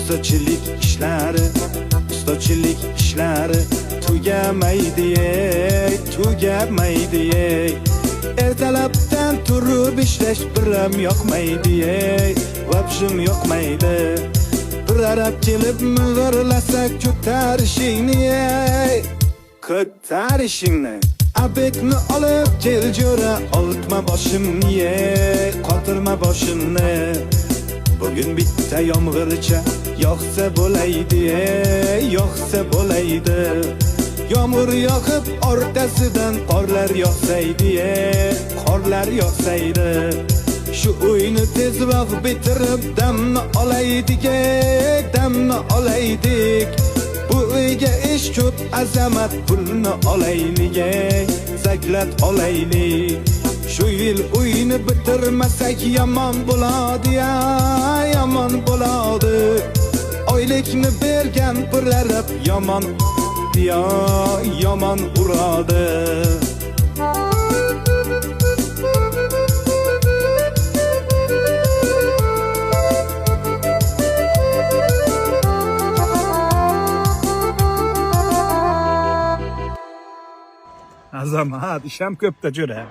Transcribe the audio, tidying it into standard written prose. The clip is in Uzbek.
ustachilik ishlari tugamaydi. Ertalabdan turib ishlash biram yoqmaydi, vobshim yoqmaydi. Bir arab kelib ming'irlasa ko'tarishingni. Abekni olib kel jo'ra, oltma boshimni, qotirma boshimni. Bugün bitta yomg'ircha yoqsa bo'laydi. Yomg'ir yoqib orqasidan qorlar yoqsaydi. Shu uyni tezroq bitirib damni olaydik. Bu uyga ish ko'p, azamat pulni olaylik, zaklat olaylik. Şu yil uyni bitirmasak yomon bo'ladi. Oylikni bergan birarab yomon uradi. Azamat, isham ko'pda jo'ra.